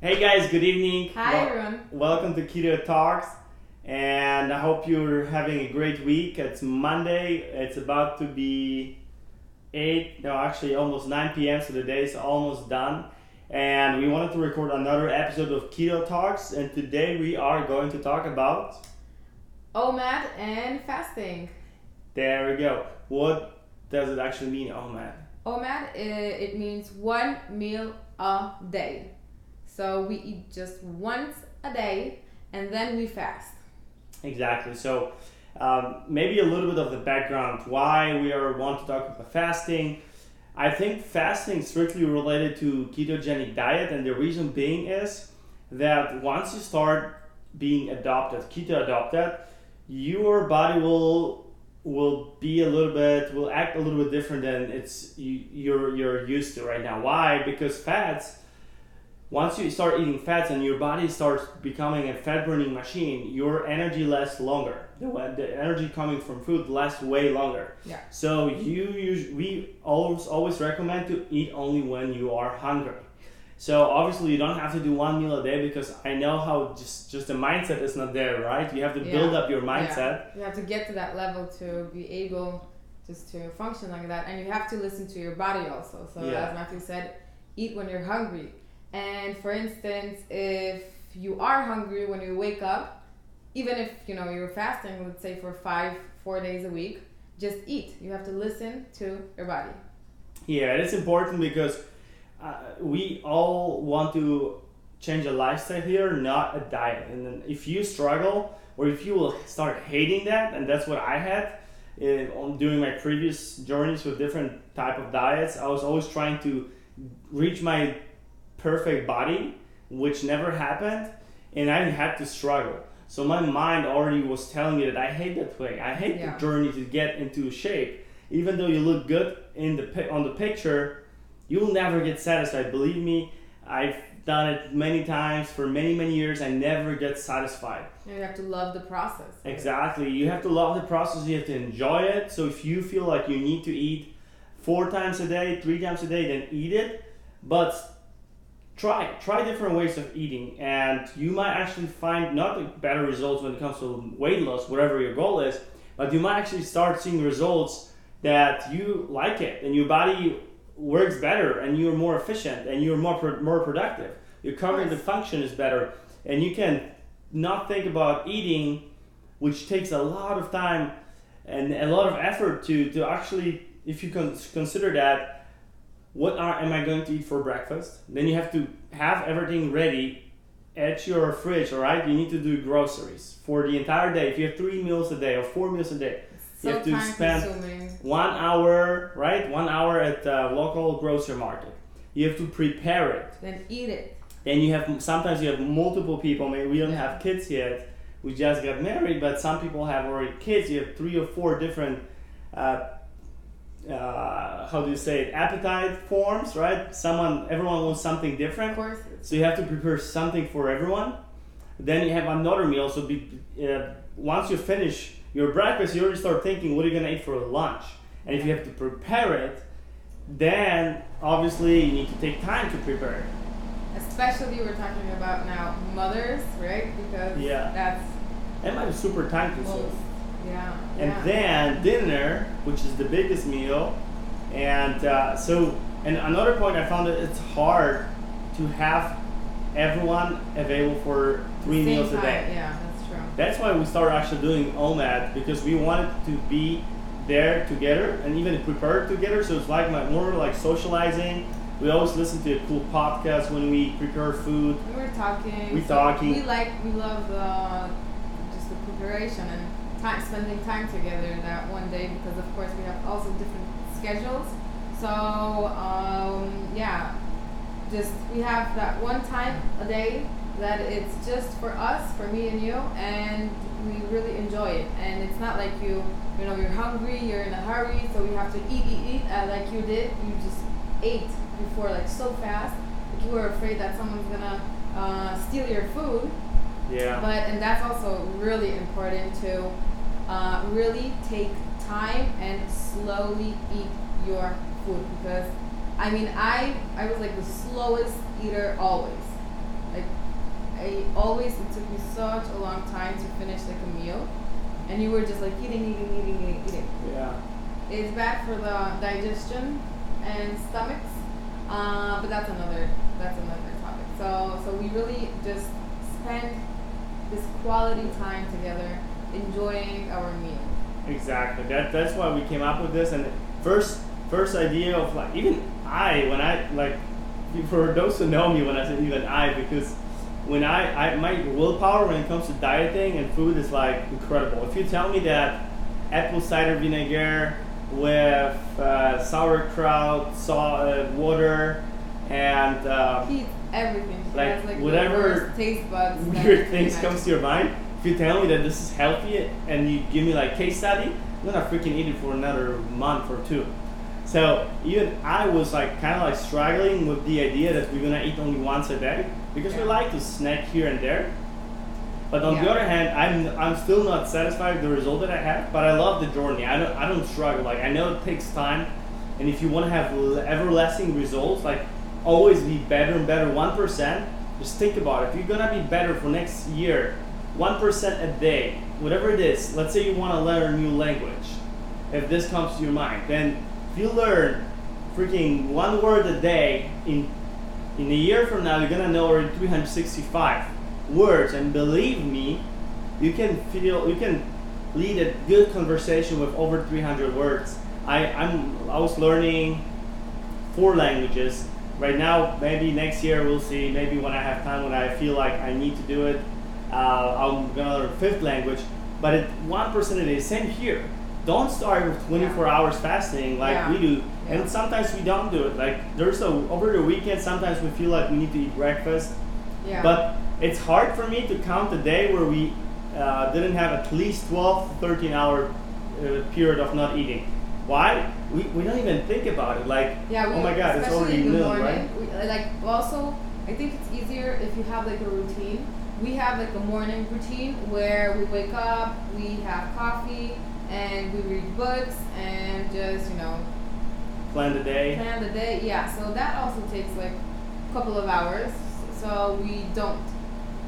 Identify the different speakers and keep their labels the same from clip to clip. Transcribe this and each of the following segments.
Speaker 1: Hey guys, good evening.
Speaker 2: Hi everyone.
Speaker 1: Welcome to Keto Talks, and I hope you're having a great week. It's Monday. It's about to be 8, no, actually almost 9 p.m. So the day is almost done. And we wanted to record another episode of Keto Talks, and today we are going to talk about.
Speaker 2: OMAD and fasting.
Speaker 1: There we go. What does it actually mean, OMAD?
Speaker 2: OMAD, it means one meal a day. So we eat just once a day and then we fast.
Speaker 1: Exactly. So maybe a little bit of the background why we want to talk about fasting. I think fasting is strictly related to ketogenic diet, and the reason being is that once you start being keto adopted, your body will act a little bit different than you're used to right now. Why? Because once you start eating fats and your body starts becoming a fat burning machine, your energy lasts longer. The energy coming from food lasts way longer.
Speaker 2: Yeah.
Speaker 1: So we always recommend to eat only when you are hungry. So obviously you don't have to do one meal a day, because I know how just the mindset is not there, right? You have to build up your mindset.
Speaker 2: Yeah. You have to get to that level to be able just to function like that, and you have to listen to your body also. So as Matthew said, eat when you're hungry. And for instance, if you are hungry when you wake up, even if you're fasting, let's say for 4 days a week, just eat. You have to listen to your body.
Speaker 1: Yeah, it's important because we all want to change a lifestyle here, not a diet. And then if you struggle, or if you will start hating that, and that's what I had during my previous journeys with different type of diets, I was always trying to reach my perfect body, which never happened, and I had to struggle. So my mind already was telling me that I hate that way. I hate the journey to get into shape. Even though you look good on the picture, you'll never get satisfied. Believe me, I've done it many times for many years. I never get satisfied.
Speaker 2: You have to love the process.
Speaker 1: Exactly. You have to love the process. You have to enjoy it. So if you feel like you need to eat 4 times a day, 3 times a day, then eat it. But try different ways of eating, and you might actually find not better results when it comes to weight loss, whatever your goal is, but you might actually start seeing results that you like it, and your body works better, and you're more efficient, and you're more productive. Your cognitive function is better, and you can not think about eating, which takes a lot of time and a lot of effort to actually, if you consider that. Am I going to eat for breakfast? Then you have to have everything ready at your fridge, all right? You need to do groceries for the entire day. If you have 3 meals a day or 4 meals a day, you have to spend 1 hour, right? 1 hour at the local grocery market. You have to prepare it.
Speaker 2: Then eat it.
Speaker 1: Then sometimes you have multiple people. Maybe we don't have kids yet. We just got married, but some people have already kids. You have 3 or 4 different appetite forms, right? Everyone wants something different.
Speaker 2: Of course.
Speaker 1: So you have to prepare something for everyone. Then you have another meal. So once you finish your breakfast, you already start thinking, what are you going to eat for lunch? And if you have to prepare it, then obviously you need to take time to prepare it.
Speaker 2: Especially we're talking about now mothers, right? Because
Speaker 1: that might be super time consuming. And
Speaker 2: then
Speaker 1: dinner, which is the biggest meal, and another point I found that it's hard to have everyone available for 3 meals a day.
Speaker 2: Yeah, that's true.
Speaker 1: That's why we started actually doing OMAD, because we wanted to be there together and even prepare together. So it's like more like socializing. We always listen to a cool podcast when we prepare food.
Speaker 2: We're talking. We love just the preparation and spending time together that one day, because of course we have also different schedules. So just we have that one time a day that it's just for us, for me and you, and we really enjoy it. And it's not like you're hungry, you're in a hurry, so you have to eat like you did. You just ate before, like so fast, like you were afraid that someone's gonna steal your food.
Speaker 1: Yeah.
Speaker 2: And that's also really important to really take time and slowly eat your food, because I was like the slowest eater always. Like it took me such a long time to finish like a meal, and you were just like eating.
Speaker 1: Yeah.
Speaker 2: It's bad for the digestion and stomachs, but that's another topic. So we really just spend this quality time together, enjoying our meal.
Speaker 1: Exactly. That's why we came up with this. And first idea of like, even when I like, for those who know me, when I say even because when I my willpower when it comes to dieting and food is like incredible. If you tell me that apple cider vinegar with sauerkraut, salt, water, and
Speaker 2: He eats everything. He
Speaker 1: like
Speaker 2: has, like
Speaker 1: whatever
Speaker 2: taste buds
Speaker 1: weird things comes to your mind. If you tell me that this is healthy and you give me like case study, I'm gonna freaking eat it for another month or two. So even I was like kind of like struggling with the idea that we're gonna eat only once a day because we like to snack here and there. But on the other hand, I'm still not satisfied with the result that I have. But I love the journey. I don't struggle. Like I know it takes time, and if you want to have everlasting results, like always be better and better. 1%. Just think about it. If you're gonna be better for next year, 1% a day, whatever it is. Let's say you want to learn a new language. If this comes to your mind, then if you learn freaking one word a day in a year from now, you're gonna know already 365 words, and believe me, you can lead a good conversation with over 300 words. I was learning 4 languages right now. Maybe next year we'll see. Maybe when I have time, when I feel like I need to do it, I'm gonna learn 5th language. But at 1% a day, same here. Don't start with 24 hours fasting like we do, and sometimes we don't do it. Like over the weekend, sometimes we feel like we need to eat breakfast. Yeah. But it's hard for me to count a day where we didn't have at least 12 to 13 hour period of not eating. Why? We don't even think about it. Like, oh my God, it's already noon, right?
Speaker 2: Also, I think it's easier if you have like a routine. We have like a morning routine where we wake up, we have coffee, and we read books and just,
Speaker 1: plan the day.
Speaker 2: Yeah. So that also takes like a couple of hours. So we don't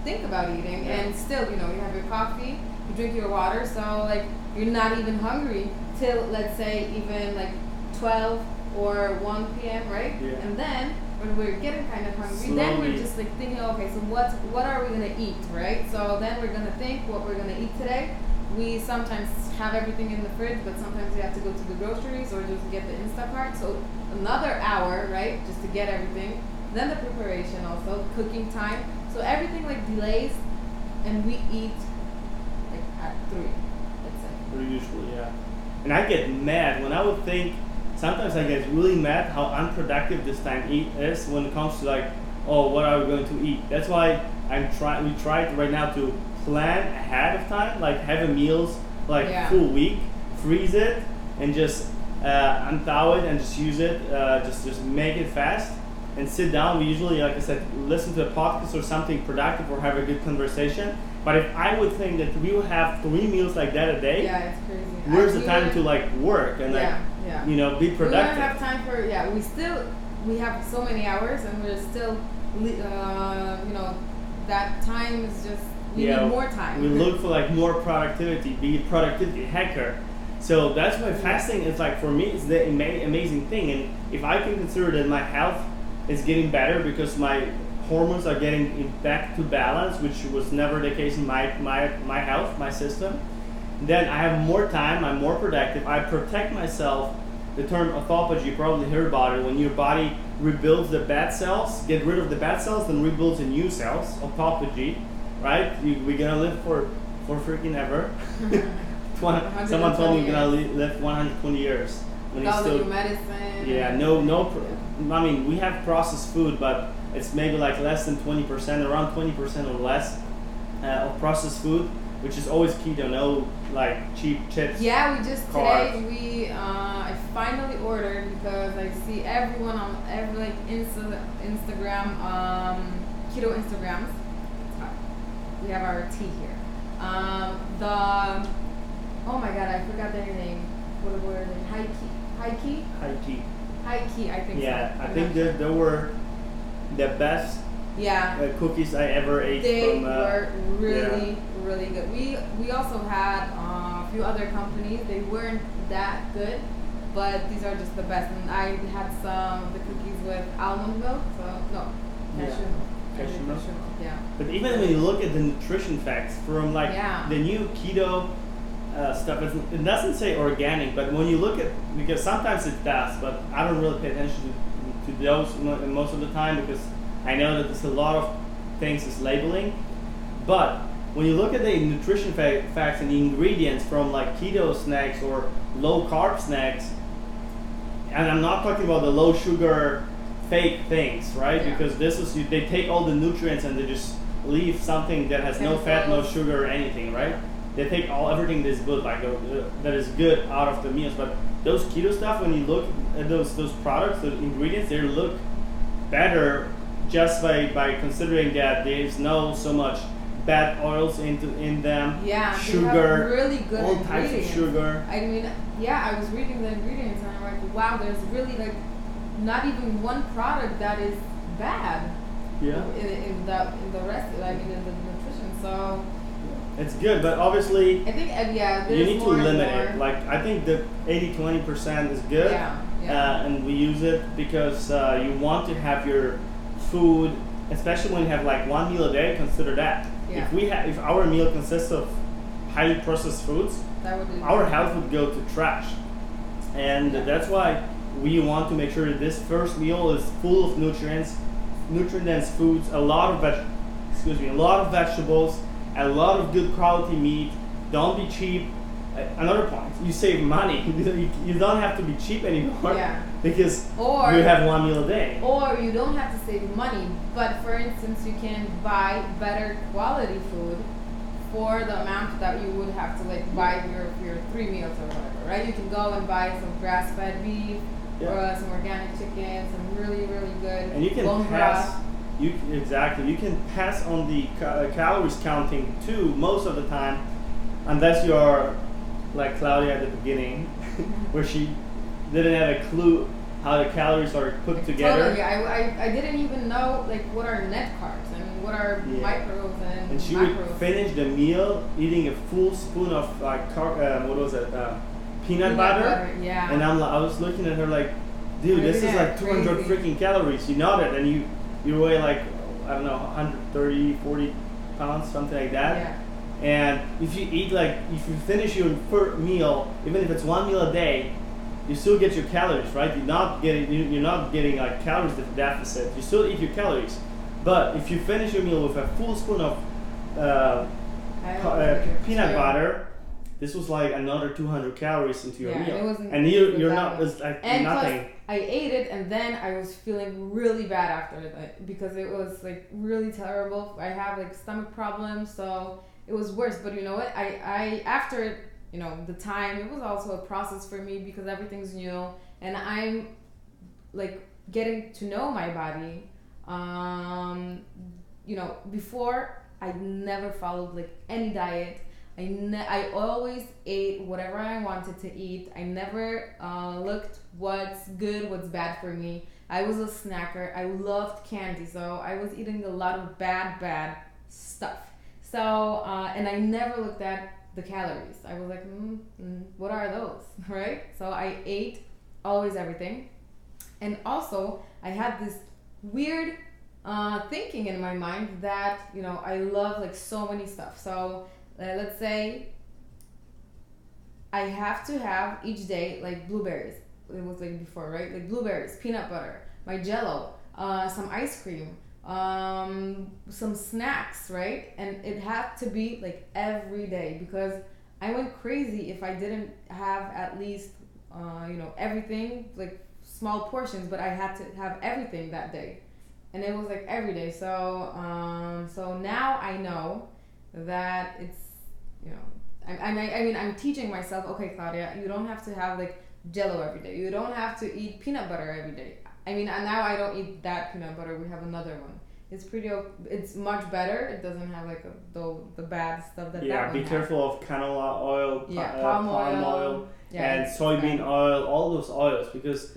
Speaker 2: think about eating, and still, you have your coffee, you drink your water, so like you're not even hungry till, let's say, even like 12 or 1 p.m., right? Yeah. And then when we're getting kind of hungry, then we're just like thinking, okay, so what are we gonna eat, right? So then we're gonna think what we're gonna eat today. We sometimes have everything in the fridge, but sometimes we have to go to the groceries or just get the Instacart. So another hour, right, just to get everything. Then the preparation also, cooking time. So everything like delays, and we eat like at 3, let's say.
Speaker 1: Usually, yeah. And I get mad when I would think, sometimes I get really mad how unproductive this time is when it comes to like, oh, what are we going to eat? That's why we try right now to plan ahead of time, like have a meals like full week, freeze it, and just unthaw it and just use it, just make it fast. And sit down. We usually, like I said, listen to a podcast or something productive or have a good conversation. But if I would think that we would have 3 meals like that a day,
Speaker 2: it's crazy.
Speaker 1: Where's the time to like work and be productive?
Speaker 2: We don't have time for we have so many hours, and we're still that time is just we need more time.
Speaker 1: We look for like more productivity, be a productivity hacker. So that's why fasting is like, for me, it's the amazing thing. And if I can consider that my health is getting better because my hormones are getting back to balance, which was never the case in my health, my system, then I have more time, I'm more productive, I protect myself. The term autophagy, you probably heard about it, when your body rebuilds the bad cells, get rid of the bad cells, then rebuilds the new cells, autophagy, right? We're gonna live for freaking ever. Someone told me you're gonna live 120 years.
Speaker 2: With all the new medicine.
Speaker 1: Yeah, I mean, we have processed food, but it's maybe like less than 20%, around 20% or less of processed food, which is always keto, no like cheap chips.
Speaker 2: Yeah, we just
Speaker 1: carbs.
Speaker 2: Today I finally ordered, because I see everyone on every like Instagram, keto Instagrams. We have our tea here. Oh my God, I forgot their name. What were they? High key, I think.
Speaker 1: Yeah,
Speaker 2: so.
Speaker 1: I think they were the best cookies I ever ate.
Speaker 2: They
Speaker 1: from,
Speaker 2: were really good. We also had a few other companies. They weren't that good, but these are just the best. And I had some of the cookies with almond milk. Cashew milk. Yeah.
Speaker 1: But even when you look at the nutrition facts from like the new keto stuff, it doesn't say organic, but when you look at, because sometimes it does, but I don't really pay attention to those most of the time, because I know that there's a lot of things is labeling. But when you look at the nutrition facts and the ingredients from like keto snacks or low carb snacks, and I'm not talking about the low sugar fake things, right?
Speaker 2: Yeah.
Speaker 1: Because they take all the nutrients and they just leave something that has no fat, no sugar, or anything, right? They take everything that's good, like that is good out of the meals. But those keto stuff, when you look at those products, the ingredients, they look better just by considering that there's no so much bad oils in them.
Speaker 2: Yeah,
Speaker 1: sugar,
Speaker 2: they have really good
Speaker 1: all
Speaker 2: ingredients.
Speaker 1: types of sugar.
Speaker 2: I mean, I was reading the ingredients and I'm like, wow, there's really like not even one product that is bad.
Speaker 1: Yeah.
Speaker 2: In the rest, I mean, in the nutrition. So
Speaker 1: it's good, but obviously
Speaker 2: I think
Speaker 1: you need to limit it. Like I think the 80-20% is good. And we use it because you want to have your food, especially when you have like one meal a day. Consider that.
Speaker 2: Yeah.
Speaker 1: If our meal consists of highly processed foods, our health would go to trash. And that's why we want to make sure that this first meal is full of nutrient-dense foods, a lot of vegetables, a lot of good quality meat. Don't be cheap. Another point, you save money. You don't have to be cheap anymore because you have one meal a day.
Speaker 2: Or you don't have to save money, but for instance, you can buy better quality food for the amount that you would have to like buy your 3 meals or whatever, right? You can go and buy some grass-fed beef or some organic chicken, some really, really good.
Speaker 1: And you can pass. You can pass on the calories counting too most of the time, unless you're like Klaudia at the beginning, where she didn't have a clue how the calories are put together.
Speaker 2: Totally, I didn't even know like what are net carbs and what are micros and
Speaker 1: she
Speaker 2: macros.
Speaker 1: would finish the meal eating a full spoon of like peanut butter.
Speaker 2: Yeah.
Speaker 1: And I was looking at her like, dude, this is like 200 freaking calories. You know that, and you weigh like, I don't know, 130, 40 pounds, something like that.
Speaker 2: Yeah.
Speaker 1: And if you finish your meal, even if it's one meal a day, you still get your calories, right? You're not getting like calories deficit. You still eat your calories, but if you finish your meal with a full spoon of peanut butter, this was like another 200 calories into your meal, and you're not. It's like nothing.
Speaker 2: Plus, I ate it and then I was feeling really bad after it because it was like really terrible. I have like stomach problems, so it was worse. But you know what? I after the time, it was also a process for me because everything's new and I'm like getting to know my body. Before I never followed like any diet. I always ate whatever I wanted to eat. I never looked what's good, what's bad for me. I was a snacker. I loved candy, so I was eating a lot of bad stuff. So, and I never looked at the calories. I was like, what are those, right? So I ate always everything. And also, I had this weird thinking in my mind that, I love like so many stuff. So let's say I have to have each day like blueberries. It was like before, right? Like blueberries, peanut butter, my Jell-O, some ice cream, some snacks, right? And it had to be like every day because I went crazy if I didn't have at least, everything, like small portions, but I had to have everything that day. And it was like every day. So now I know that it's, I'm teaching myself, okay, Klaudia, you don't have to have like Jell-O every day. You don't have to eat peanut butter every day. And now I don't eat that peanut butter. We have another one. It's much better. It doesn't have like the bad stuff that that one
Speaker 1: be careful of canola oil,
Speaker 2: palm
Speaker 1: oil, and soybean oil, all those oils, because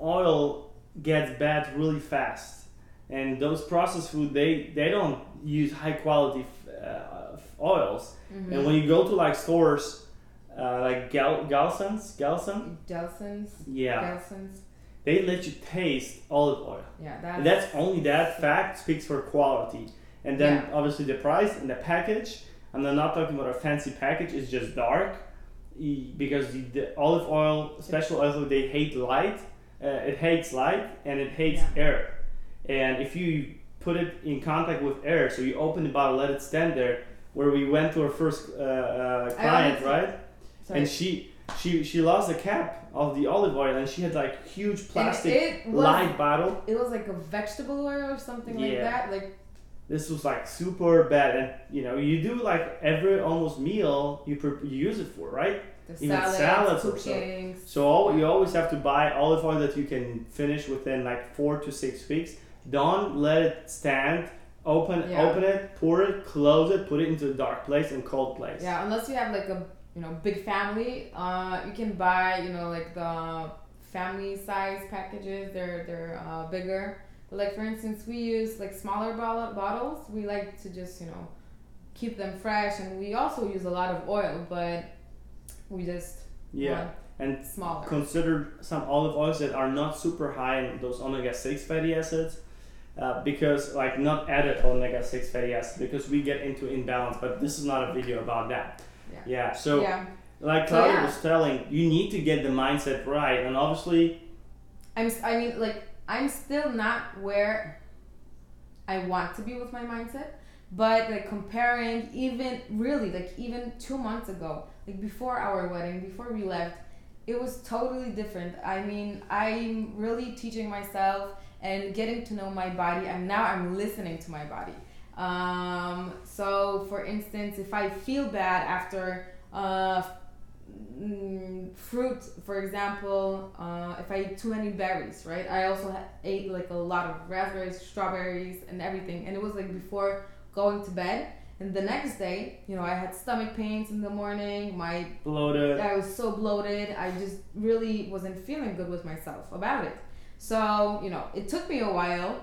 Speaker 1: oil gets bad really fast. and those processed food they don't use high quality oils. And when you go to like stores like Gelson's, yeah, they let you taste olive oil.
Speaker 2: Yeah,
Speaker 1: that's only that fact speaks for quality. And then obviously the price and the package. And I'm not talking about a fancy package. It's just dark, because the olive oil, special olive oil, they hate light. It hates light and it hates air. And if you put it in contact with air, so you open the bottle, let it stand there. Where we went to our first client, right? Sorry. And she lost the cap of the olive oil, and she had like huge plastic light bottle.
Speaker 2: It was like a vegetable oil or something like that. Like
Speaker 1: this was like super bad, and you do like every almost meal you use it for, right?
Speaker 2: Even salads or so.
Speaker 1: So you always have to buy olive oil that you can finish within like 4 to 6 weeks. Don't let it stand. Open it, pour it, close it, put it into a dark place and cold place.
Speaker 2: Yeah, unless you have like a big family, you can buy like the family size packages. They're bigger. But like for instance, we use like smaller bottles. We like to just keep them fresh, and we also use a lot of oil, but we just
Speaker 1: and
Speaker 2: smaller.
Speaker 1: Consider some olive oils that are not super high in those omega-6 fatty acids. Because like not added omega-6 fatty acids, because we get into imbalance, but this is not a video about that. Like Klaudia was telling, you need to get the mindset right, and obviously
Speaker 2: I'm still not where I want to be with my mindset, but like comparing even 2 months ago, like before our wedding, before we left, it was totally different. I mean, I'm really teaching myself and getting to know my body, and now I'm listening to my body. So for instance, if I feel bad after fruit, for example, if I eat too many berries, right? I also ate like a lot of raspberries, strawberries, and everything, and it was like before going to bed. And the next day, I had stomach pains in the morning.
Speaker 1: Bloated.
Speaker 2: I was so bloated. I just really wasn't feeling good with myself about it. So, it took me a while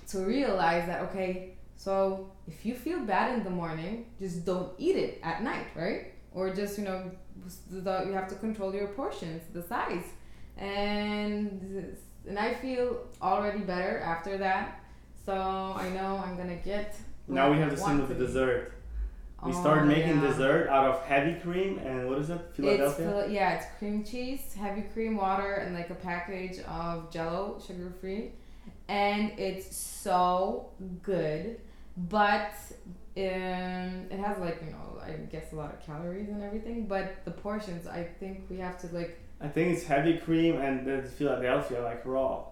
Speaker 2: to realize that, okay, so if you feel bad in the morning, just don't eat it at night, right? Or just, you have to control your portions, the size. And I feel already better after that. So I know I'm going to get...
Speaker 1: Now we have the same with the dessert. We started making dessert out of heavy cream and what is it? Philadelphia?
Speaker 2: It's cream cheese, heavy cream, water, and like a package of Jello, sugar-free. And it's so good, but it has like, I guess a lot of calories and everything, but the portions, I think we have to like...
Speaker 1: I think it's heavy cream and it's Philadelphia, like raw.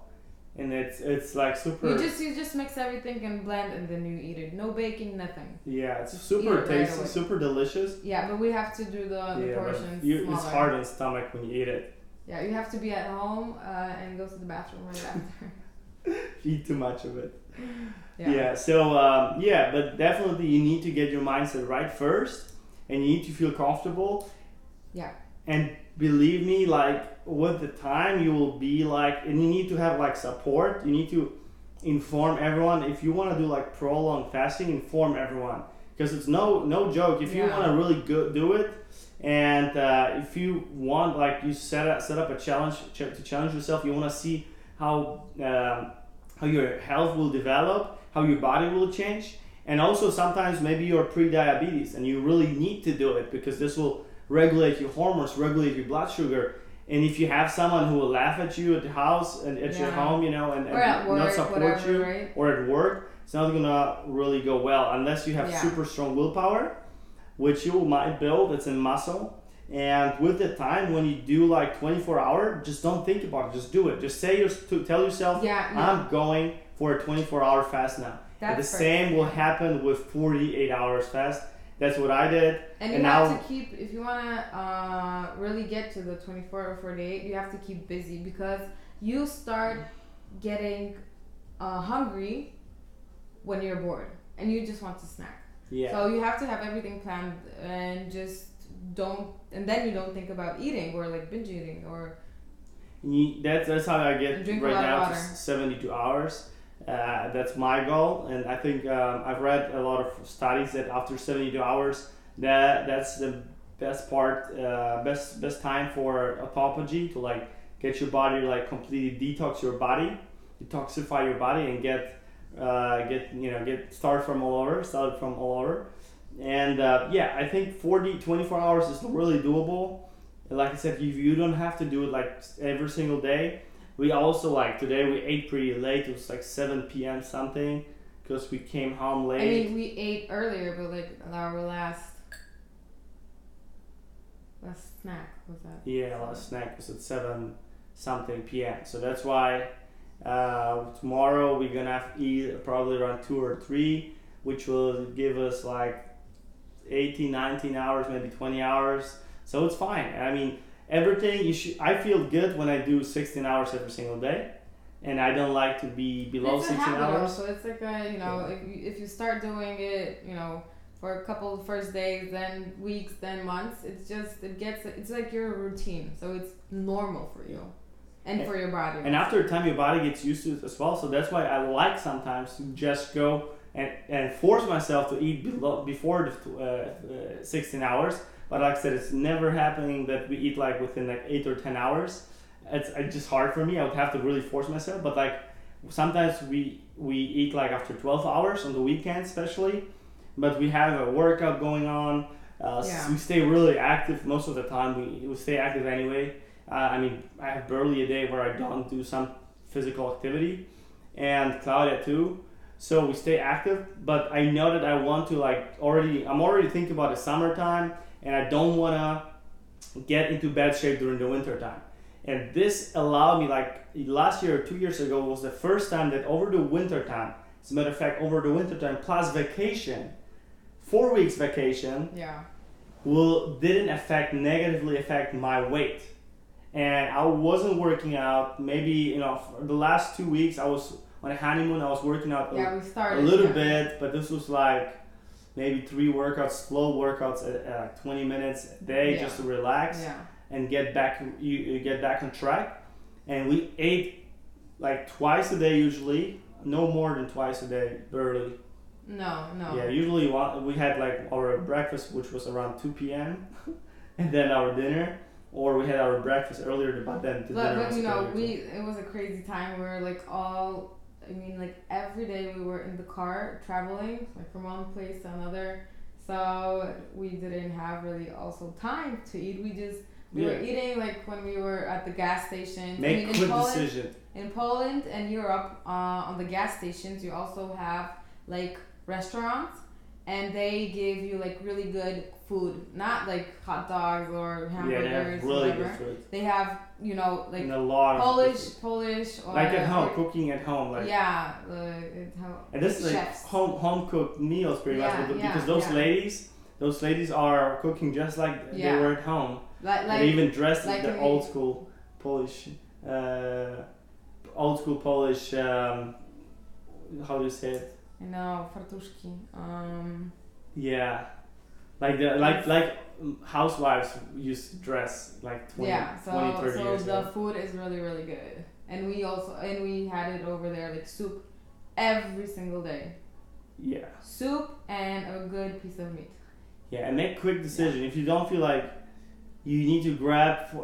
Speaker 1: And it's like super...
Speaker 2: You just mix everything and blend, and then you eat it. No baking, nothing.
Speaker 1: Yeah, it's super tasty, right, super delicious.
Speaker 2: Yeah, but we have to do the portions smaller.
Speaker 1: It's hard on the stomach when you eat it.
Speaker 2: Yeah, you have to be at home and go to the bathroom right after.
Speaker 1: Eat too much of it. But definitely you need to get your mindset right first, and you need to feel comfortable.
Speaker 2: Yeah.
Speaker 1: And believe me, like with the time you will be like, and you need to have like support. You need to inform everyone. If you want to do like prolonged fasting, inform everyone, because it's no joke. If you want to really do it, and if you want, like, you set up a challenge to challenge yourself, you want to see how your health will develop, how your body will change, and also sometimes maybe you're pre-diabetes and you really need to do it because this will regulate your hormones, regulate your blood sugar. And if you have someone who will laugh at you at the house and at your home, and
Speaker 2: or at work,
Speaker 1: not support
Speaker 2: whatever,
Speaker 1: you,
Speaker 2: right?
Speaker 1: Or at work, it's not gonna really go well unless you have super strong willpower, which you might build. It's in muscle. And with the time, when you do like 24-hour, just don't think about it. Just do it. Just tell yourself, I'm going for a 24-hour fast now. And the same will happen with 48 hours fast. That's what I did.
Speaker 2: And you have to keep, if you want to really get to the 24 or 48, you have to keep busy, because you start getting hungry when you're bored and you just want to snack.
Speaker 1: Yeah.
Speaker 2: So you have to have everything planned, and then you don't think about eating or like binge eating or...
Speaker 1: That's how I get right now to 72 hours. That's my goal, and I think I've read a lot of studies that after 72 hours, that's the best part, best time for autophagy to like get your body like completely detoxify your body, and start from all over. And I think 24 hours is really doable. Like I said, you don't have to do it like every single day. We also like today we ate pretty late. It was like 7 p.m. something because we came home late.
Speaker 2: I mean, we ate earlier, but like our last snack was that?
Speaker 1: Yeah, last snack was at 7 something p.m. So that's why tomorrow we're gonna have to eat probably around 2 or 3, which will give us like 18, 19 hours, maybe 20 hours. So it's fine. I mean, everything I feel good when I do 16 hours every single day, and I don't like to be below 16 hours.
Speaker 2: So it's like if you start doing it, for a couple of first days, then weeks, then months, it's like your routine. So it's normal for you and for your body.
Speaker 1: And after a time, your body gets used to it as well. So that's why I like sometimes to just go and force myself to eat before the 16 hours. But like I said, it's never happening that we eat like within like 8 or 10 hours. It's just hard for me. I would have to really force myself. But like sometimes we eat like after 12 hours on the weekend especially. But we have a workout going on. We stay really active most of the time. We stay active anyway. I mean, I have barely a day where I don't do some physical activity. And Klaudia too. So we stay active. But I know that I want to I'm already thinking about the summertime. And I don't want to get into bad shape during the winter time. And this allowed me, like last year or 2 years ago, was the first time that over the winter time, as a matter of fact, over the winter time plus vacation, 4 weeks vacation, didn't negatively affect my weight. And I wasn't working out. Maybe, for the last 2 weeks, I was on a honeymoon, I was working out a little bit, but this was like maybe 3 workouts, slow workouts at 20 minutes a day just to relax and get back on track. And we ate like twice a day usually, no more than twice a day, barely.
Speaker 2: No.
Speaker 1: Yeah, usually we had like our breakfast, which was around 2 p.m. and then our dinner, or we had our breakfast earlier, but then the dinner was
Speaker 2: it was a crazy time. We were like every day we were in the car traveling like from one place to another, so we didn't have really also time to eat. We were eating like when we were at the gas station.
Speaker 1: Decision.
Speaker 2: In Poland and Europe, on the gas stations you also have like restaurants, and they give you like really good food, not like hot dogs or hamburgers.
Speaker 1: They have really good food.
Speaker 2: They have like
Speaker 1: and a lot
Speaker 2: Polish or
Speaker 1: like at home, cooking at home, like and this is like home cooked meals pretty much, because those ladies are cooking just like they were at home. They even dressed like the old school Polish. How do you say it?
Speaker 2: Fartuszki.
Speaker 1: Like housewives used to dress like 20, 30 years ago.
Speaker 2: The food is really, really good. And we had it over there, like soup every single day.
Speaker 1: Yeah.
Speaker 2: Soup and a good piece of meat.
Speaker 1: Yeah, and make quick decision. If you don't feel like you need to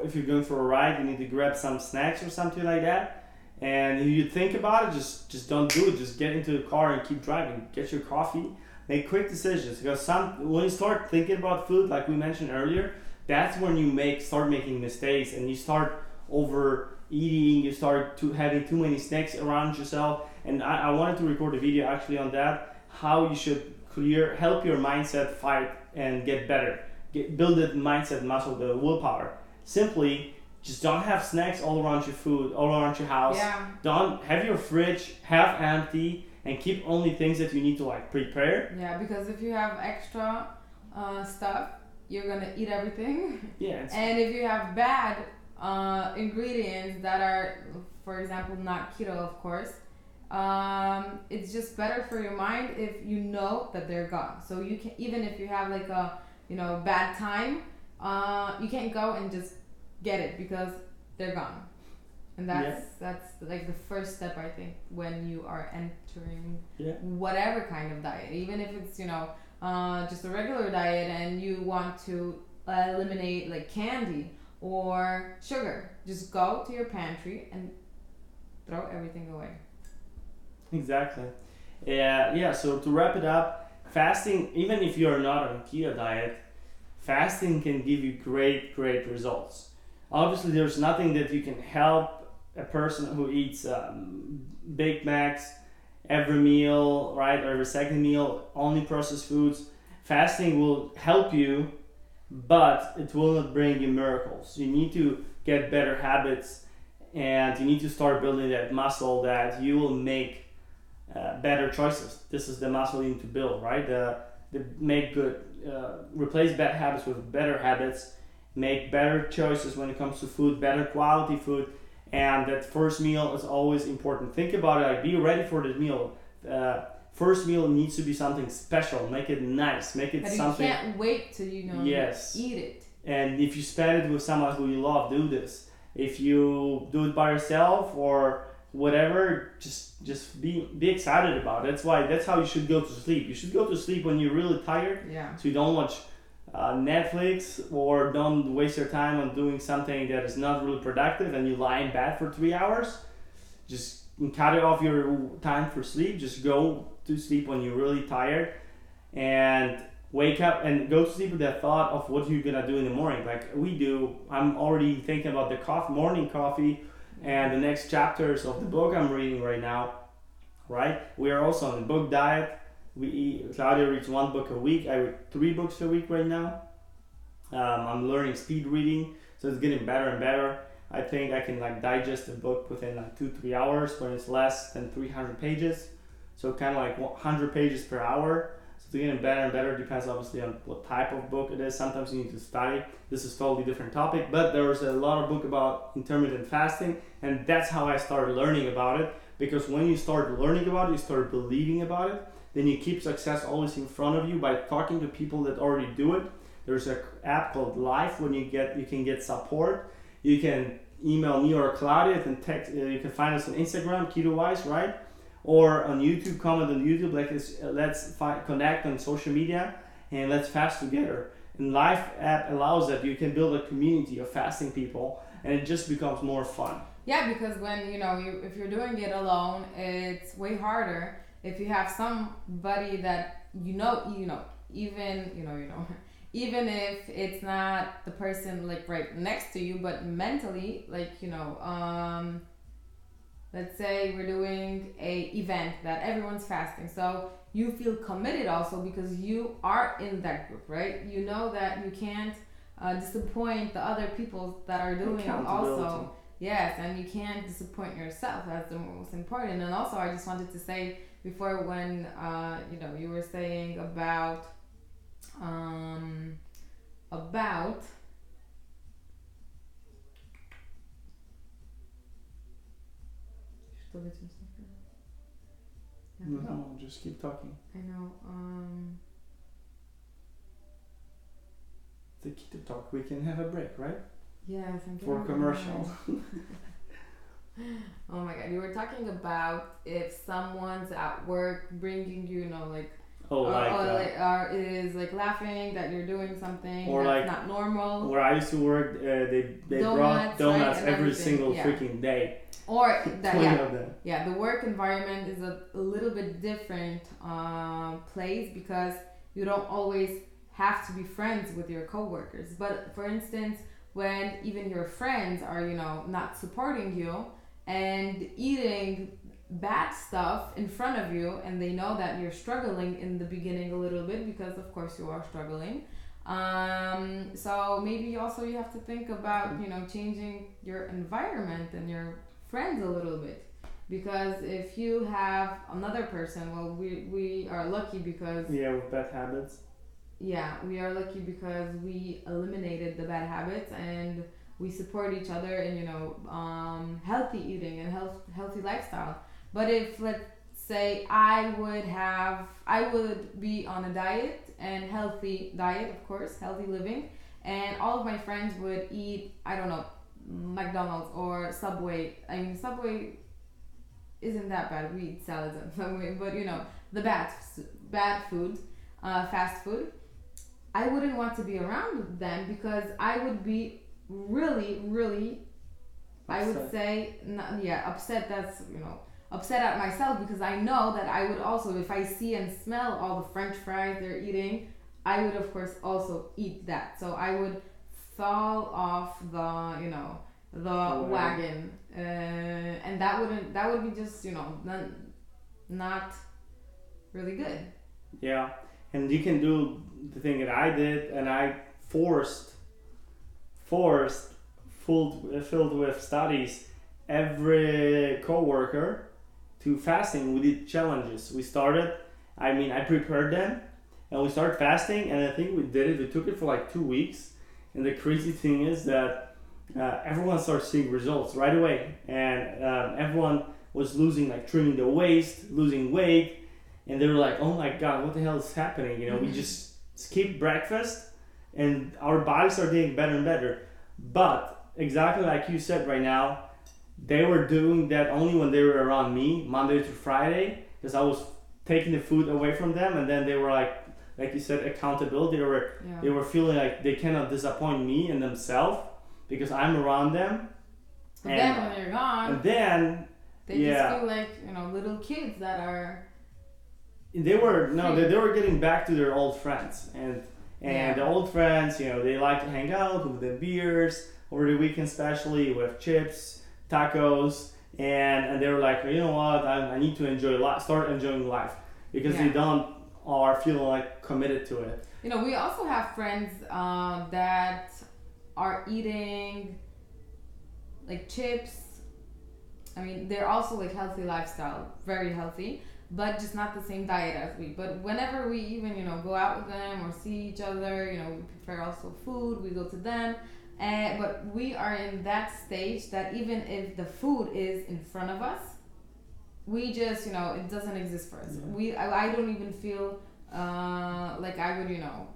Speaker 1: if you're going for a ride, you need to grab some snacks or something like that. And if you think about it, just don't do it. Just get into the car and keep driving. Get your coffee. Make quick decisions, because when you start thinking about food, like we mentioned earlier, that's when you start making mistakes, and you start overeating. You start having too many snacks around yourself. And I wanted to record a video actually on that, how you should help your mindset fight and get better, build that mindset muscle, the willpower. Simply, just don't have snacks all around your house. Don't have your fridge half empty. And keep only things that you need to prepare.
Speaker 2: Yeah, because if you have extra stuff, you're gonna eat everything.
Speaker 1: Yeah.
Speaker 2: And if you have bad ingredients that are, for example, not keto, of course, it's just better for your mind if you know that they're gone. So you can, even if you have like a bad time, you can't go and just get it because they're gone. And that's like the first step, I think, when you are entering whatever kind of diet, even if it's just a regular diet and you want to eliminate like candy or sugar. Just go to your pantry and throw everything away.
Speaker 1: Exactly. Yeah. So to wrap it up, fasting, even if you're not on keto diet, fasting can give you great results. Obviously, there's nothing that you can help a person who eats Big Macs every meal, right, or every second meal, only processed foods. Fasting will help you, but it will not bring you miracles. You need to get better habits, and you need to start building that muscle that you will make better choices. This is the muscle you need to build, right? Make good, replace bad habits with better habits, make better choices when it comes to food, better quality food, and that first meal is always important. Think about it, like be ready for the meal. First meal needs to be something special. Make it nice. Make it something.
Speaker 2: You can't wait to eat it.
Speaker 1: And if you spend it with someone who you love, do this. If you do it by yourself or whatever, just be excited about it. That's how you should go to sleep. You should go to sleep when you're really tired.
Speaker 2: Yeah.
Speaker 1: So you don't watch Netflix or don't waste your time on doing something that is not really productive and you lie in bed for 3 hours. Just cut it off your time for sleep. Just go to sleep when you're really tired and wake up and go to sleep with that thought of what you're gonna do in the morning, like we do. I'm already thinking about the morning coffee and the next chapters of the book I'm reading right now, right? We are also on the book diet. Klaudia reads 1 book a week. I read 3 books a week right now. I'm learning speed reading, so it's getting better and better. I think I can digest a book within 2-3 hours when it's less than 300 pages. So kind of 100 pages per hour. So it's getting better and better. Depends obviously on what type of book it is. Sometimes you need to study. This is totally different topic, but there was a lot of book about intermittent fasting, and that's how I started learning about it. Because when you start learning about it, you start believing about it. Then you keep success always in front of you by talking to people that already do it. There's an app called Life when you can get support. You can email me or Klaudia. You can find us on Instagram, KetoWise, right? Or on YouTube, comment on YouTube. Let's connect on social media and let's fast together. And Life app allows that you can build a community of fasting people, and it just becomes more fun.
Speaker 2: Yeah, because when if you're doing it alone, it's way harder. If you have somebody that even if it's not the person right next to you, but mentally, let's say we're doing a event that everyone's fasting, so you feel committed also because you are in that group, right? You know that you can't disappoint the other people that are doing it also. Yes, and you can't disappoint yourself. That's the most important. And also, I just wanted to say before when you were saying about
Speaker 1: No, just keep talking.
Speaker 2: I know.
Speaker 1: The Keto talk. We can have a break, right?
Speaker 2: Yes, I'm
Speaker 1: for commercial.
Speaker 2: Oh my god, you were talking about if someone's at work bringing you, is laughing that you're doing something or that's not normal.
Speaker 1: Where I used to work, they brought donuts every single freaking day.
Speaker 2: Or that, the work environment is a little bit different place because you don't always have to be friends with your coworkers. But for instance, when even your friends are, not supporting you and eating bad stuff in front of you, and they know that you're struggling in the beginning a little bit because of course you are struggling. So maybe also you have to think about, changing your environment and your friends a little bit. Because if you have another person, well, we are lucky because...
Speaker 1: Yeah, with bad habits.
Speaker 2: Yeah, we are lucky because we eliminated the bad habits and we support each other in, healthy eating and healthy lifestyle. But if, let's say, I would be on a diet and healthy diet, of course, healthy living, and all of my friends would eat, McDonald's or Subway. I mean, Subway isn't that bad. We eat salads at Subway, but you know, the bad food, fast food. I wouldn't want to be around them because I would be really, really, I would say, upset. That's, you know, upset at myself because I know that I would also, if I see and smell all the French fries they're eating, I would of course also eat that. So I would fall off the, you know, the wagon, and that would be just, you know, not really good.
Speaker 1: Yeah, and you can do the thing that I did, and I forced filled with studies every coworker to fasting. We did challenges. I prepared them, and we started fasting, and I think we took it for like 2 weeks, and the crazy thing is that everyone started seeing results right away, and everyone was trimming the waist, losing weight, and they were like, oh my god, what the hell is happening? You know, we just skipped breakfast, and our bodies are getting better and better. But exactly like you said right now, they were doing that only when they were around me, Monday to Friday, because I was taking the food away from them, and then they were like you said, accountability. They were feeling like they cannot disappoint me and themselves because I'm around them.
Speaker 2: But then when you're gone,
Speaker 1: and then
Speaker 2: they just feel like, you know, little kids that are.
Speaker 1: They were getting back to their old friends, and the old friends, you know, they like to hang out with the beers over the weekend, especially with chips, tacos, and they were like, you know what, I need to start enjoying life because they are feeling like committed to it.
Speaker 2: You know, we also have friends that are eating like chips. I mean, they're also like healthy lifestyle, very healthy, but just not the same diet as we. But whenever we even, you know, go out with them or see each other, you know, we prefer also food, we go to them. But we are in that stage that even if the food is in front of us, we just, you know, it doesn't exist for us. Yeah. I don't even feel like I would, you know,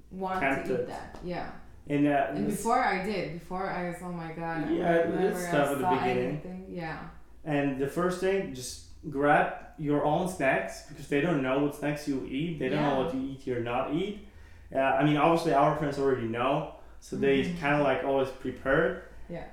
Speaker 2: want to eat that. Yeah. And before I was, oh my god.
Speaker 1: It's tough at the beginning.
Speaker 2: Anything. Yeah.
Speaker 1: And the first thing, just grab your own snacks because they don't know what snacks you eat. They don't know what you eat or not eat. I mean, obviously our friends already know, so they kind of like always prepared.
Speaker 2: Yeah.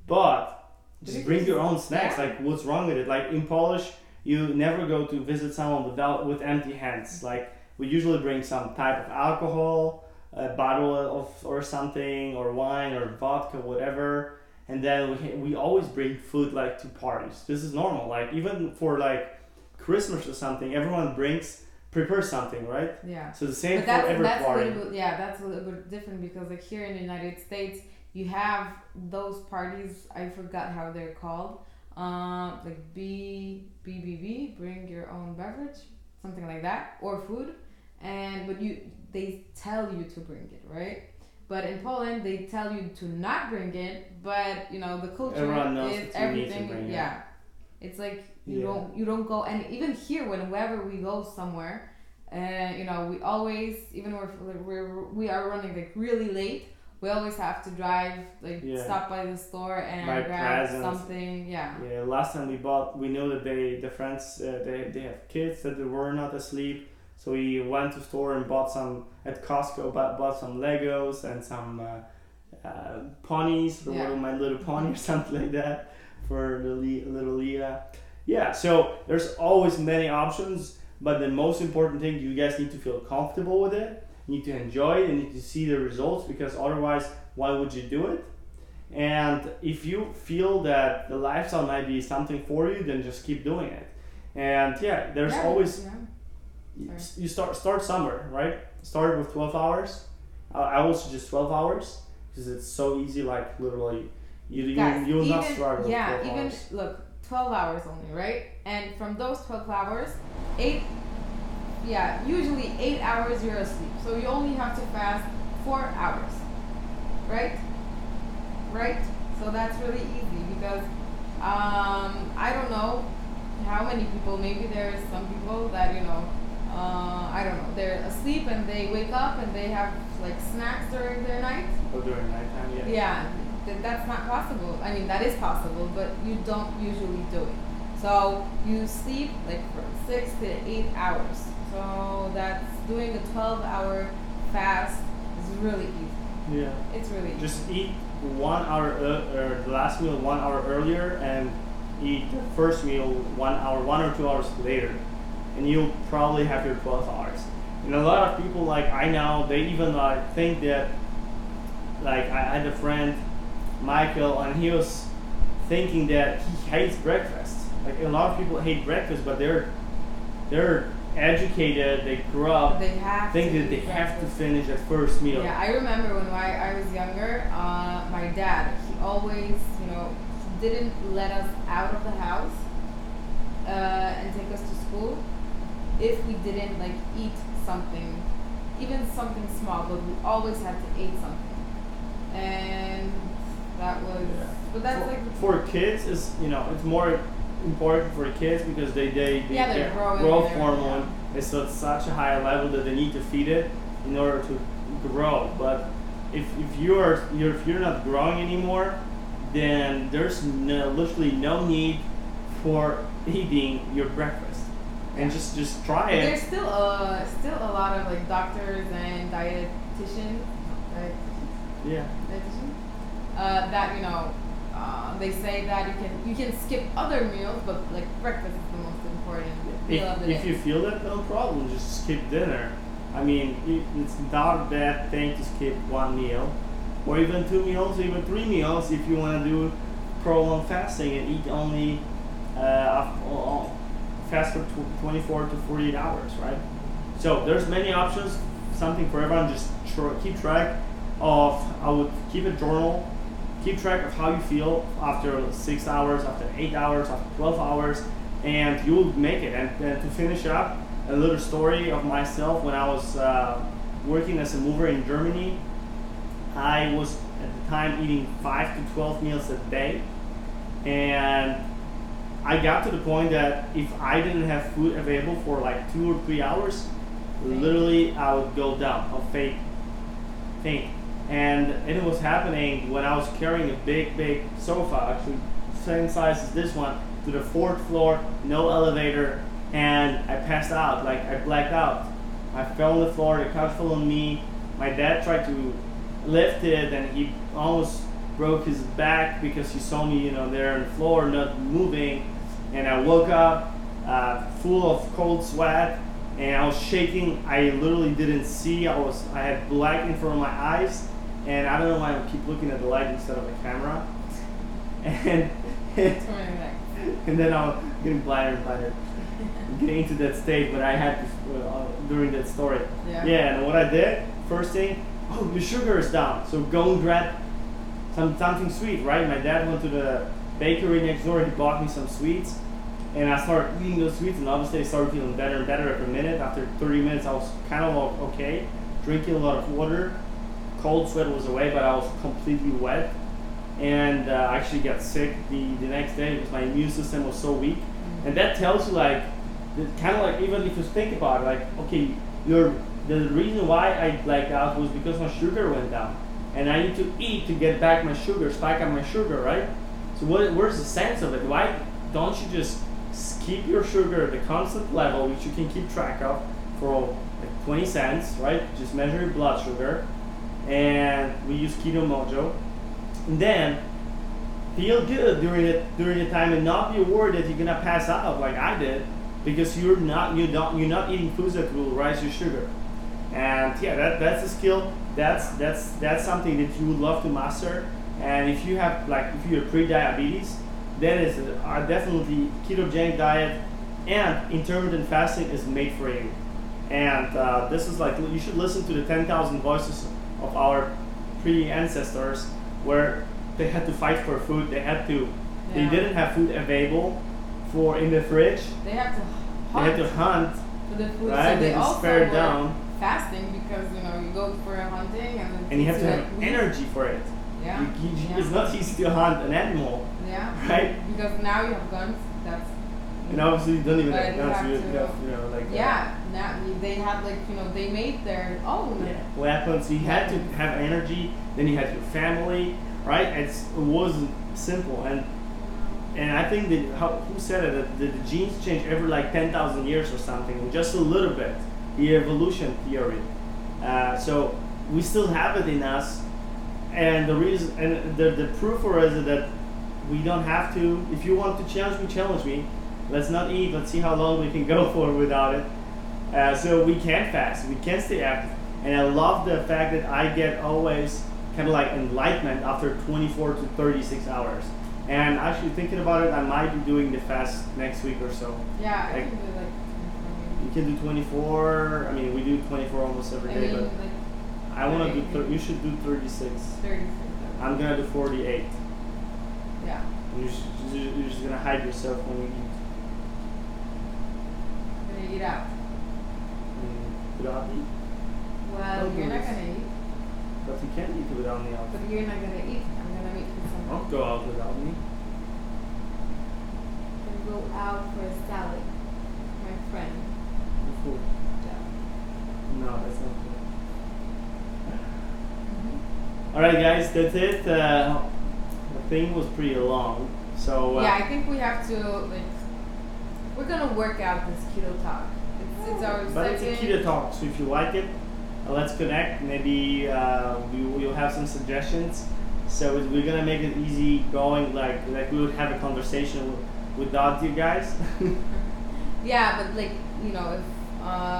Speaker 1: But just bring your own snacks. Like, what's wrong with it? Like in Polish, you never go to visit someone with empty hands. Like we usually bring some type of alcohol, a bottle of or something, or wine or vodka, whatever. And then we always bring food like to parties. This is normal. Like even for like Christmas or something, everyone prepares something, right?
Speaker 2: Yeah.
Speaker 1: So the same for every party.
Speaker 2: That's a little bit different because like here in the United States, you have those parties. I forgot how they're called. Like BBB, bring your own beverage, something like that, or food. But they tell you to bring it, right? But in Poland, they tell you to not bring it. But you know the culture is everything. Yeah, it's like you don't go. And even here, whenever we go somewhere, you know, we always, even we are running like really late. We always have to drive, stop by the store and grab something. Yeah. Yeah.
Speaker 1: Last time we know that the friends they have kids that they were not asleep. So we went to store and bought some at Costco. Bought some Legos and some ponies for My Little Pony or something like that for the little Leah. Yeah. So there's always many options, but the most important thing, you guys need to feel comfortable with it. You need to enjoy it. You need to see the results because otherwise, why would you do it? And if you feel that the lifestyle might be something for you, then just keep doing it. And there's always. Yeah. You start somewhere, right? Start with 12 hours. I will suggest 12 hours because it's so easy. Like literally, you'll not struggle.
Speaker 2: Yeah, even look, 12 hours only, right? And from those 12 hours, usually 8 hours you're asleep. So you only have to fast 4 hours, right? Right. So that's really easy because I don't know how many people. Maybe there's some people that I don't know. They're asleep and they wake up and they have like snacks during their night.
Speaker 1: Oh, during nighttime, yeah.
Speaker 2: Yeah, that's not possible. I mean, that is possible, but you don't usually do it. So you sleep like for 6 to 8 hours. So that's doing a 12-hour fast is really easy.
Speaker 1: Yeah.
Speaker 2: It's really easy.
Speaker 1: Just eat 1 hour, or the last meal 1 hour earlier, and eat the first meal 1 hour, 1 or 2 hours later, and you'll probably have your 12 hours. And a lot of people, like I know, they even think that, like I had a friend, Michael, and he was thinking that he hates breakfast. Like a lot of people hate breakfast, but they're educated, they grew up,
Speaker 2: they have
Speaker 1: think
Speaker 2: to
Speaker 1: that they
Speaker 2: eat
Speaker 1: have to
Speaker 2: breakfast.
Speaker 1: finish that first meal.
Speaker 2: Yeah, I remember when I was younger, my dad, he always, didn't let us out of the house and take us to school if we didn't like eat something, even something small, but we always had to eat something. And that was, but that's
Speaker 1: for kids is it's more important for kids because they
Speaker 2: they're growing,
Speaker 1: growth hormone is at such a high level that they need to feed it in order to grow. But if you're not growing anymore, then there's literally no need for eating your breakfast, and just try it.
Speaker 2: There's still a lot of like doctors and dietitians, that they say that you can skip other meals, but like breakfast is the most important meal of the day.
Speaker 1: If you feel that, no problem, just skip dinner. I mean, it's not a bad thing to skip 1 meal, or even 2 meals, or even 3 meals if you want to do prolonged fasting and eat only fast for 24 to 48 hours, right? So there's many options, something for everyone. Just keep track of, I would keep a journal, keep track of how you feel after 6 hours, after 8 hours, after 12 hours, and you'll make it. And to finish up, a little story of myself. When I was working as a mover in Germany, I was at the time eating 5 to 12 meals a day, and I got to the point that if I didn't have food available for like 2 or 3 hours, literally I would go down, I'll faint. And it was happening when I was carrying a big sofa, actually same size as this one, to the 4th floor, no elevator, and I passed out, like I blacked out. I fell on the floor, the couch fell on me. My dad tried to lift it, and he almost broke his back because he saw me, there on the floor, not moving. And I woke up full of cold sweat, and I was shaking. I literally didn't see. I had black in front of my eyes, and I don't know why I keep looking at the light instead of the camera. And then I was getting blinder and blinder, getting into that state. But I had to during that story. Yeah. And what I did, first thing, your sugar is down, so go and grab something sweet, right? My dad went to the bakery next door. He bought me some sweets, and I started eating those sweets, and obviously I started feeling better and better every minute. After 30 minutes, I was kind of okay, drinking a lot of water. Cold sweat was away, but I was completely wet, and I actually got sick the next day because my immune system was so weak. And that tells you, like, kind of like, even if you think about it, like, okay, the reason why I blacked out was because my sugar went down, and I need to eat to get back my sugar, spike up my sugar, right? So where's the sense of it? Why don't you just keep your sugar at a constant level, which you can keep track of for like 20 cents, right? Just measure your blood sugar, and we use Keto Mojo, and then feel good during the time, and not be worried that you're gonna pass out like I did, because you're not eating foods that will raise your sugar. And yeah, that's a skill. That's something that you would love to master. And if you have if you're pre-diabetes, then it's definitely ketogenic diet and intermittent fasting is made for you. And this is like, you should listen to the 10,000 voices of our pre-ancestors, where they had to fight for food. They didn't have food available in the fridge.
Speaker 2: They had to hunt for the food.
Speaker 1: Right?
Speaker 2: So they also
Speaker 1: spare it
Speaker 2: were
Speaker 1: down.
Speaker 2: fasting because you go for a hunting and
Speaker 1: you have to have energy for it.
Speaker 2: Yeah.
Speaker 1: It's not easy to hunt an animal.
Speaker 2: Yeah.
Speaker 1: Right?
Speaker 2: Because now you have guns.
Speaker 1: And obviously you don't even
Speaker 2: but
Speaker 1: have guns.
Speaker 2: Now they had they made their own
Speaker 1: weapons. You had to have energy. Then you had your family, right? It wasn't simple, and I think that who said it, that the genes change every like 10,000 years or something, just a little bit. The evolution theory. So we still have it in us, and the reason and the proof for it is that we don't have to. If you want to challenge me. Let's not eat. Let's see how long we can go for without it. So we can fast. We can stay active. And I love the fact that I get always kind of like enlightenment after 24 to 36 hours. And actually thinking about it, I might be doing the fast next week or so.
Speaker 2: Yeah,
Speaker 1: like,
Speaker 2: I can do like 24.
Speaker 1: You can do 24. I mean, we do 24 almost every day, but
Speaker 2: like
Speaker 1: I want to do. You should do 36.
Speaker 2: 36.
Speaker 1: I'm gonna do 48.
Speaker 2: Yeah.
Speaker 1: You're just gonna hide yourself when you eat.
Speaker 2: Gonna eat out.
Speaker 1: Without me?
Speaker 2: Well, you're not gonna eat.
Speaker 1: But you can't eat without me.
Speaker 2: But you're not gonna eat. I'm gonna meet with someone.
Speaker 1: Don't go out without me.
Speaker 2: I'm gonna go out for a salad. My friend.
Speaker 1: Food.
Speaker 2: Yeah.
Speaker 1: No, that's not good. Alright guys, that's it. The thing was pretty long. So
Speaker 2: yeah, I think we have to like we're gonna work out this keto talk. It's our
Speaker 1: but
Speaker 2: second.
Speaker 1: It's a keto talk, so if you like it, let's connect. Maybe we'll have some suggestions. So we're gonna make it easy going, like we would have a conversation without you guys.
Speaker 2: Yeah, but like if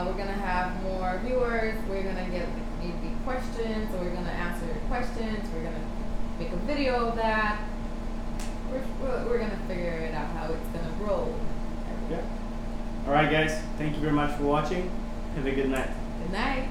Speaker 2: we're gonna have more viewers, we're gonna get like maybe questions, or we're gonna answer your questions. We're gonna make a video of that. We're gonna figure it out how it's gonna roll.
Speaker 1: Yeah. All right, guys. Thank you very much for watching. Have a good night.
Speaker 2: Good night.